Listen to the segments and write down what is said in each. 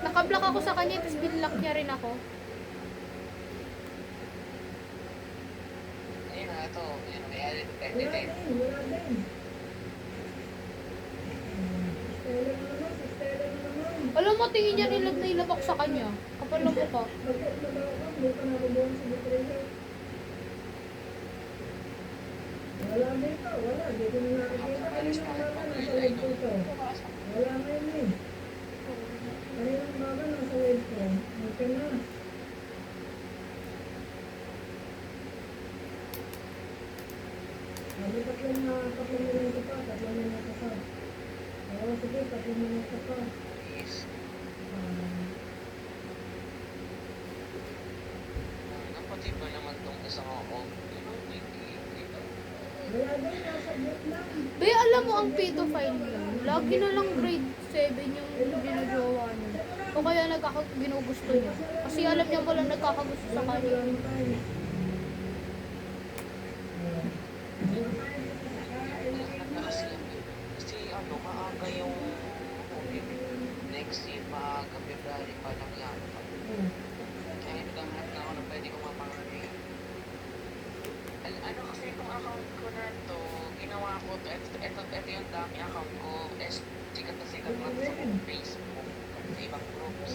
Nakablock ako sa kanya, tapos binlock niya rin ako. Ayun na, ito. Ayun, may edit. Alam mo, tingin niya nilag na ilabak sa kanya. Kapal na mukha. Wala dito, wala. Dito na nakikita kanina umaga, nasa live ko ito. Wala na yun eh. Kanina umaga, nasa live ko. Okay na. Sabi tatlong minuto pa, 3 minuto pa. Oo, sige, 3 minuto pa. Yes. Ah, Napatid ba naman tong isang ako? wala din, nasa group lang. Be, alam mo ang pedophile niya. Lagi na lang grade 7 yung ginagawa niya. O kaya ginugusto niya. Kasi alam niya wala nagkakagusto sa kanya. Kasi ano, maaga yung next year, maaga, February pa lang yan. Kaya naghahanap na ako na pwede ko mapangari. Ano kasi itong account ko na to, ginawa ko to, ito yung dami account ko, sikat na sikat lang sa Facebook, sa ibang groups.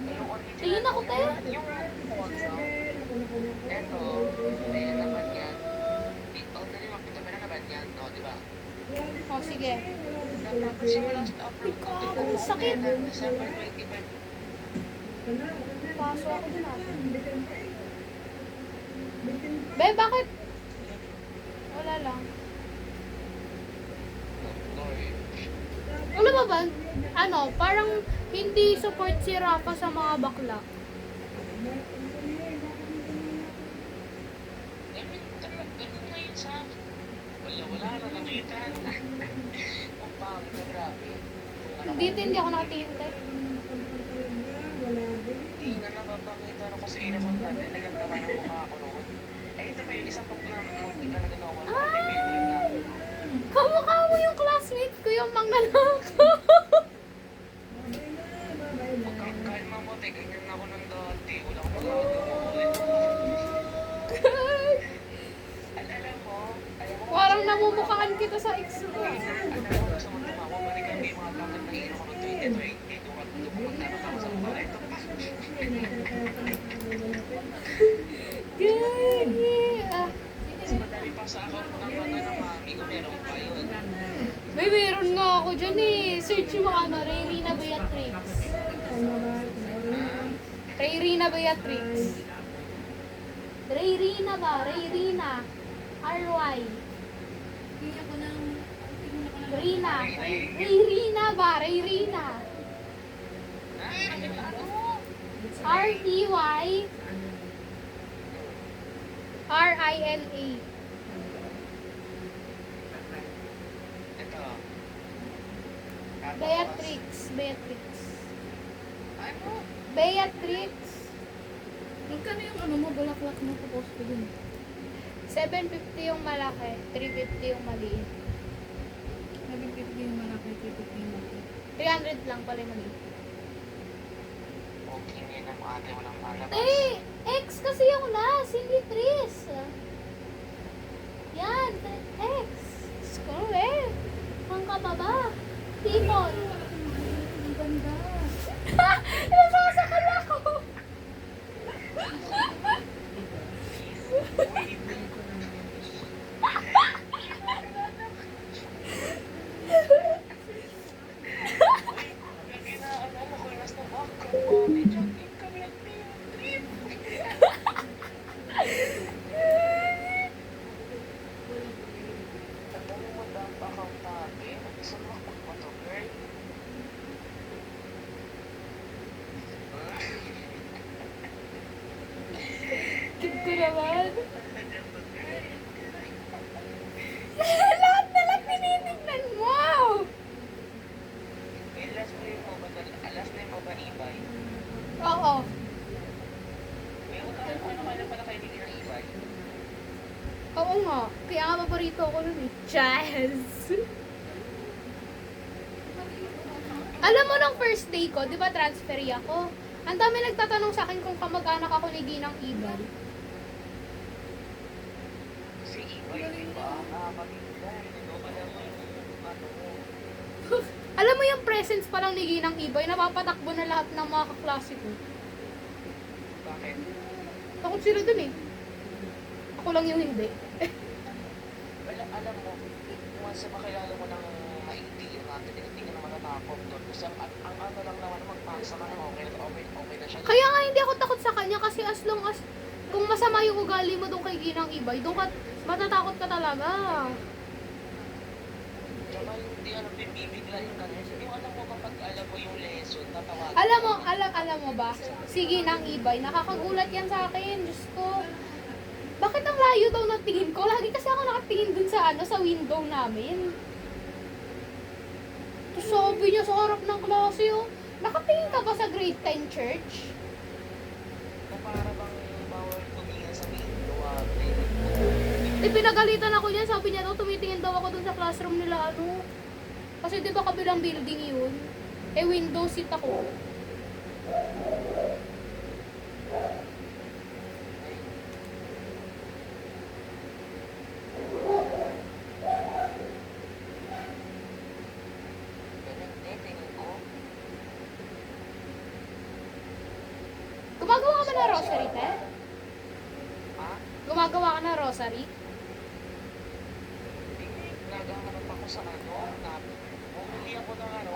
Yung original Tingin ako, te. yung WhatsApp, eto, kaya naman yan. Dali makita mo na naman yan, no, di ba? O, sige. Kasi wala sa upload ko. Ang sakit. December 25. Paso ako dun natin. Be, bakit? Wala lang. Alam mo ba, ano, parang hindi support si Rafa sa mga bakla. Ngayon sa wala na nakita. Ang pangit na grabe. Dito hindi ako nakatihintay. Hindi na napapakita na kasi naman natin. Naganda ng mukha ako noon. Eh, ito pa yung isang pagkama na hindi talaga na ako. Kamukha mo yung classmate ko, yung mangnanakaw. Kahit mamote, ganyan na ako ng dati. Wala akong magagawa ulit. Alam mo, Parang namumukhaan kita sa ex mo. alam mo, gusto mo tumawa, balikan mo yung mga bakit na hero ko ng 2020. Doon ko magtanong ako sa mga ito. Gagi. Mas madali pa sa account ng mga ng mami ko, meron pa yun. May meron nga ako dyan eh. Search mo ano, Rayrina Beatrix. Rayrina Beatrix. Rayrina ba? Rayrina. R-Y. Rina. Rayrina ba? Rayrina. R-E-Y. R-I-N-A. Ito. Beatrix. Beatrix. Ano? Beatrix. Magkano yung ano mo, bulaklak mo post ko dun? 750 yung malaki, 350 yung maliit. 750 yung malaki, 350 yung malaki. 300 lang pala yung maliit. Okay, ngayon ang ate, walang malabas. Eh, X kasi yung last, hindi Tris. Yan, X. Scroll eh. Ang kababa. Tipon. Ang ganda. Nasasakal ako. Cute ko naman. Lahat na lang tinitignan mo. Last name mo ba Ibay? Oo. May ano ka na pala kayo hindi ng Ibay? Oo nga. Kaya nga paborito ako nun eh. Jazz. Alam mo, nung first day ko, di ba transferi ako? Ang dami nagtatanong sa akin kung kamag-anak ako ni Ginang Ibal. Si Ibay, di ba? Nakakapaganda. Hindi ko pala mo yung ano mo. Alam mo yung presence pa lang ni Ginang Ibay, napapatakbo na lahat ng mga kaklase ko. Bakit? Takot sila dun eh. Ako lang yung hindi. Alam mo, once na makilala mo ng maigi yung natin, hindi ka naman natakot doon. Kasi ang ano lang naman, magpasa ka na, okay na siya. Kaya nga hindi ako takot sa kanya kasi as long as kung masama yung ugali mo doon kay Ginang Ibay, doon ka matatakot ka talaga. Tsaka hindi alam, bibigla yung ganun. Hindi mo alam mo kapag alam mo yung lesson, tatawagan. Alam mo ba? Si Ginang Ibay, nakakagulat yan sa akin. Diyos ko. Bakit ang layo daw ng tingin ko? Lagi kasi ako nakatingin dun sa sa window namin. Tapos sabi niya sa harap ng klase, oh, nakatingin ka ba sa grade 10 church? Na para bang bawal tumingin sa window, Pinagalitan ako niya, sabi niya daw, tumitingin daw ako dun sa classroom nila, ano. Kasi di ba kabilang building yun? Window seat ako. Ganun din, tingin ko. Gumagawa ka ba ng rosary, te? Ha? Gumagawa ka ng rosary? Naghahanap ako sa ano, na bumili ako ng ano,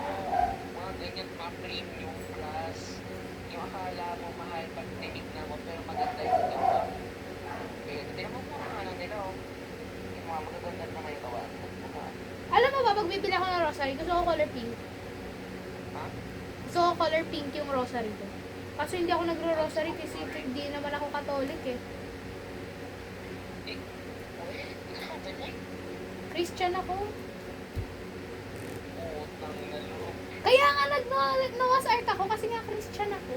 mga ganyan pa premium plus. Yung akala mo mahal pag tinignan mo, pero maganda yung gawa. Eh, tignan mo po ang ano nila, oh. Yung mga magaganda na may gawa. Alam mo ba, pag bibili ako ng rosary, gusto ko color pink. Ha? Gusto ko color pink yung rosary ko. Kasi hindi ako nagro-rosary kasi hindi naman ako Katolik eh. Eh, uy, ikaw ba niya? Christian ako. Utang na loob. Kaya nga nag-Noah's Ark ako kasi nga Christian ako.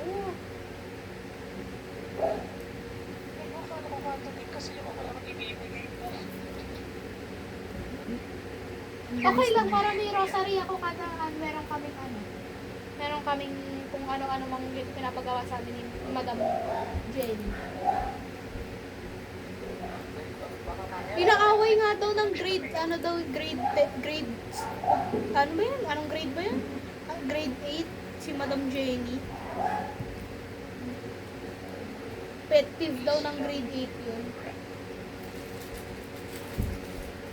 Eh, akala ko Catholic kasi yung ako lang ibibigay ko. Okay lang, para may rosary ako kada meron kaming kung ano-ano mang pinapagawa sa amin ni Madam Jenny. Baka mamaya, Inaaway nga daw ng grade ano ba yan? Anong grade ba yan? Grade 8, si Madam Jenny. Pet peeve daw ng grade 8 yun.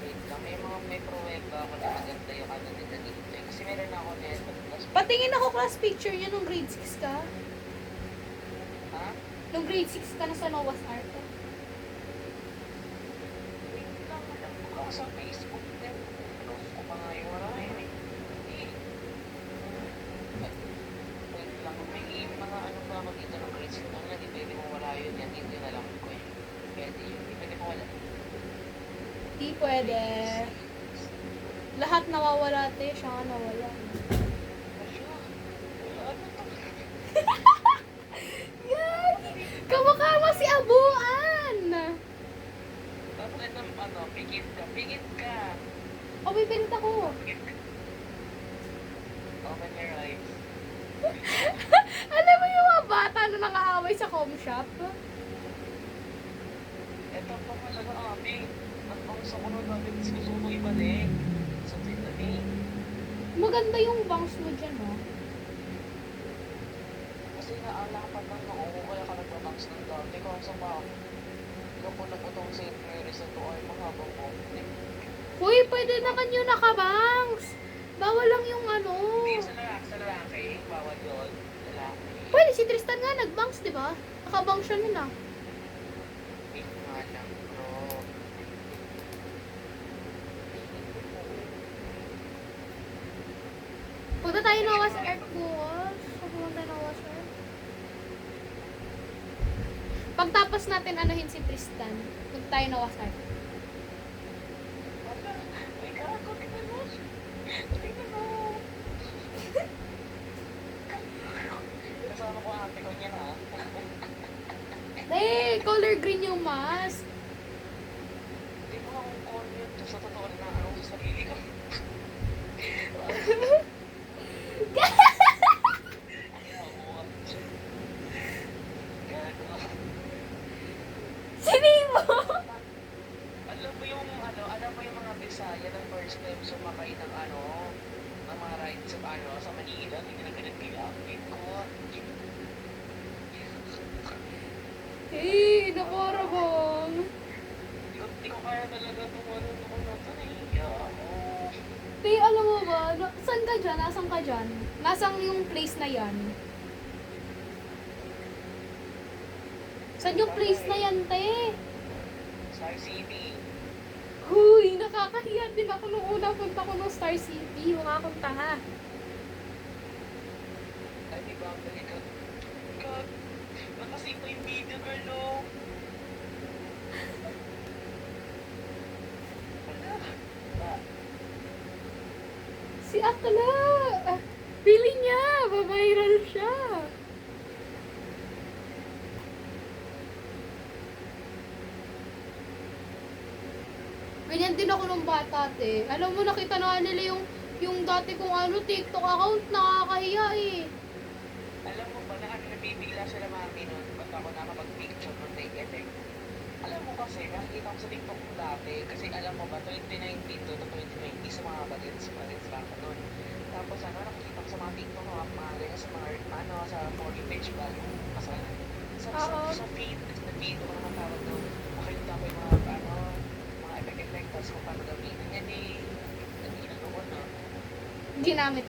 wait lang, may pruweba ako na maganda yung ano nila dito. Eh, kasi meron na ako nito. Patingin ako class picture niya nung grade 6 ka. Ha? Nung grade 6 ka na sa Noah's Ark. Wait lang, alam ko ako sa Facebook din. Close ko pa nga yung marami. Wait lang, may mga ano pa ako dito ng grades. Ano na, di pwede mo wala yun. Yan, hindi na lang ko eh. Pwede yun, di pwede mo wala. Di pwede. Lahat nawawala, te. Siya nga nawala. Ano to? Yan! Kamukha mo si Abuan! Tapos ito, ano, pigit ka. O, bibilit ako. Open your eyes. Alam mo yung mga bata na nang-aaway sa com shop? Ito pa pala na amin. At ang sa kunod namin, sinusuno iba din. Sa Tiffany. Maganda yung bangs mo dyan, ha? Kasi naalapat lang ako, kaya ka nagbabangs ng dati. Kung sa pa, kapag po itong St. Mary's na ito ay mahabang mo. Uy, pwede naman yung nakabangs. Bawal lang yung ano. Hindi, sa lalaki, bawal yun. Lalaki. Pwede, si Tristan nga nagbangs, di ba? Nakabangs siya nun, ah. Hindi ko nga lang, bro. Punta tayo Noah's Ark bukas. Pupunta Noah's Ark. Pagtapos natin anuhin si Tristan, punta tayo Noah's Ark. Wala. Ay, gago, tingnan mo. Tingnan mo. Kasama ko ate ko niyan, ha? Eh, color green yung mask. Hindi ko akong comment sa totoo na ano sa sarili ko. ano, saan ka dyan? Nasaan ka dyan? Nasaan yung place na yan? Saan yung place na yan, te? Star City. Huy, nakakahiya din ako nung una punta ko ng Star City. Mga akong tanga. Ay, di ba? Ang galing ka. God, nakasave ko yung video, girl, oh. Ala. Si Akla! Pili niya! Babiral siya! Ganyan din ako nung bata, te. Alam mo, nakita na nila yung dati kong TikTok account, nakakahiya eh. Alam mo ba na nabibigla sila mami nun pag ako nakapag-picture ng take effect? Alam mo kasi, nakikita ko sa TikTok ko dati, kasi alam mo ba, 2019 to 2020, sa mga balits pa ako nun. Tapos nakikita ko sa mga TikTok, mga ganyan, sa mga, sa for you page ba, yung kasalan. Sa feed ko naman tawag doon, makikita ko yung mga, mga effect-effect, tapos kung paano gamitin. Hindi ano ko na. Ginamit